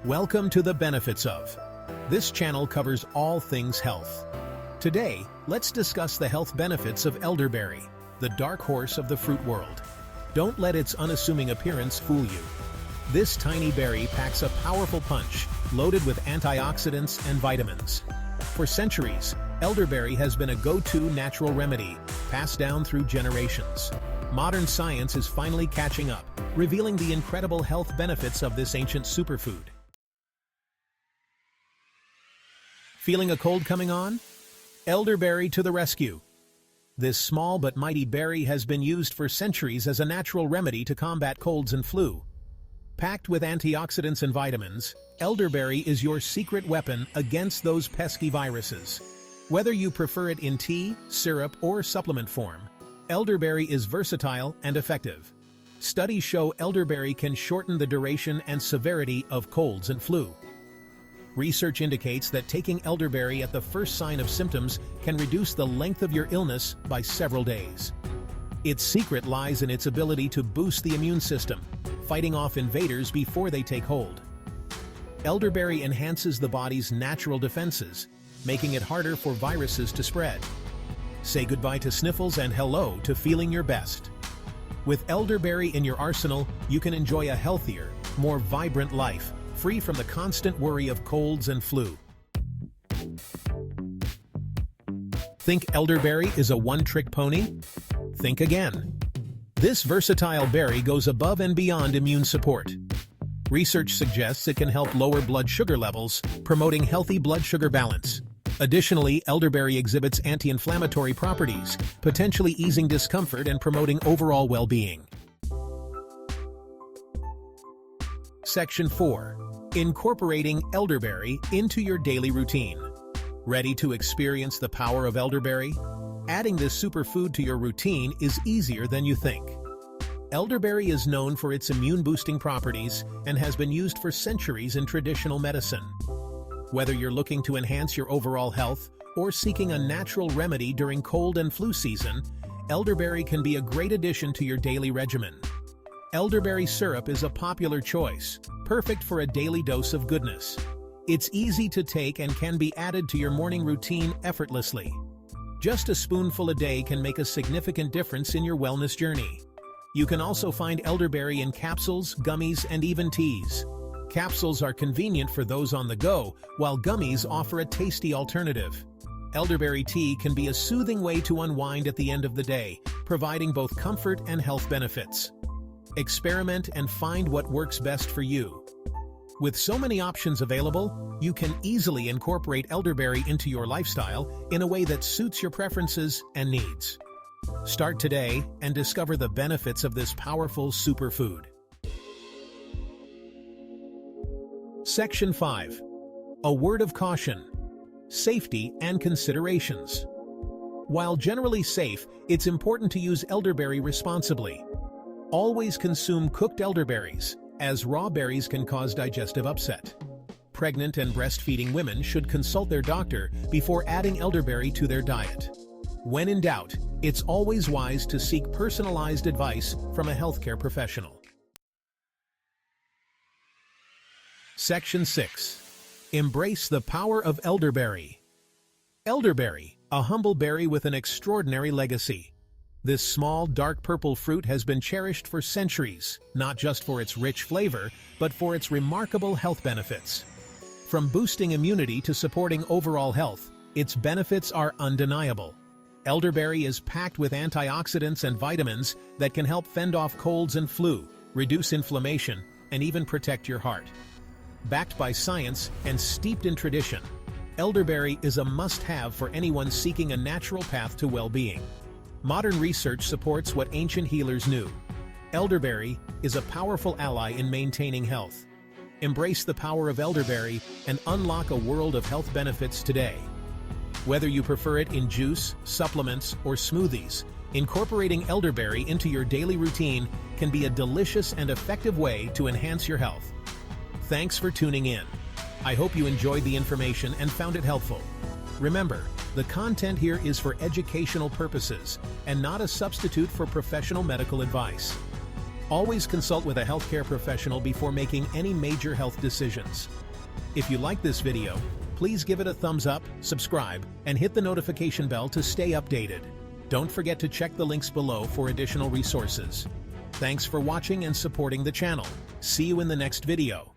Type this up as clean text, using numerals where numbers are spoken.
Welcome to the Benefits of. This channel covers all things health. Today, let's discuss the health benefits of elderberry, the dark horse of the fruit world. Don't let its unassuming appearance fool you. This tiny berry packs a powerful punch, loaded with antioxidants and vitamins. For centuries, elderberry has been a go-to natural remedy, passed down through generations. Modern science is finally catching up, revealing the incredible health benefits of this ancient superfood. Feeling a cold coming on? Elderberry to the rescue. This small but mighty berry has been used for centuries as a natural remedy to combat colds and flu. Packed with antioxidants and vitamins, elderberry is your secret weapon against those pesky viruses. Whether you prefer it in tea, syrup, or supplement form, elderberry is versatile and effective. Studies show elderberry can shorten the duration and severity of colds and flu. Research indicates that taking elderberry at the first sign of symptoms can reduce the length of your illness by several days. Its secret lies in its ability to boost the immune system, fighting off invaders before they take hold. Elderberry enhances the body's natural defenses, making it harder for viruses to spread. Say goodbye to sniffles and hello to feeling your best. With elderberry in your arsenal, you can enjoy a healthier, more vibrant life, free from the constant worry of colds and flu. Think elderberry is a one-trick pony? Think again. This versatile berry goes above and beyond immune support. Research suggests it can help lower blood sugar levels, promoting healthy blood sugar balance. Additionally, elderberry exhibits anti-inflammatory properties, potentially easing discomfort and promoting overall well-being. Section 4. Incorporating elderberry into your daily routine. Ready to experience the power of elderberry? Adding this superfood to your routine is easier than you think. Elderberry is known for its immune-boosting properties and has been used for centuries in traditional medicine. Whether you're looking to enhance your overall health or seeking a natural remedy during cold and flu season, elderberry can be a great addition to your daily regimen. Elderberry syrup is a popular choice, perfect for a daily dose of goodness. It's easy to take and can be added to your morning routine effortlessly. Just a spoonful a day can make a significant difference in your wellness journey. You can also find elderberry in capsules, gummies, and even teas. Capsules are convenient for those on the go, while gummies offer a tasty alternative. Elderberry tea can be a soothing way to unwind at the end of the day, providing both comfort and health benefits. Experiment and find what works best for you. With so many options available, you can easily incorporate elderberry into your lifestyle in a way that suits your preferences and needs. Start today and discover the benefits of this powerful superfood. Section 5. A word of caution. Safety and considerations. While generally safe, it's important to use elderberry responsibly. Always consume cooked elderberries, as raw berries can cause digestive upset. Pregnant and breastfeeding women should consult their doctor before adding elderberry to their diet. When in doubt, it's always wise to seek personalized advice from a healthcare professional. Section 6. Embrace the power of elderberry. Elderberry, a humble berry with an extraordinary legacy. This small, dark purple fruit has been cherished for centuries, not just for its rich flavor, but for its remarkable health benefits. From boosting immunity to supporting overall health, its benefits are undeniable. Elderberry is packed with antioxidants and vitamins that can help fend off colds and flu, reduce inflammation, and even protect your heart. Backed by science and steeped in tradition, elderberry is a must-have for anyone seeking a natural path to well-being. Modern research supports what ancient healers knew. Elderberry is a powerful ally in maintaining health. Embrace the power of elderberry and unlock a world of health benefits today. Whether you prefer it in juice, supplements, or smoothies, incorporating elderberry into your daily routine can be a delicious and effective way to enhance your health. Thanks for tuning in. I hope you enjoyed the information and found it helpful. Remember, the content here is for educational purposes and not a substitute for professional medical advice. Always consult with a healthcare professional before making any major health decisions. If you like this video, please give it a thumbs up, subscribe, and hit the notification bell to stay updated. Don't forget to check the links below for additional resources. Thanks for watching and supporting the channel. See you in the next video.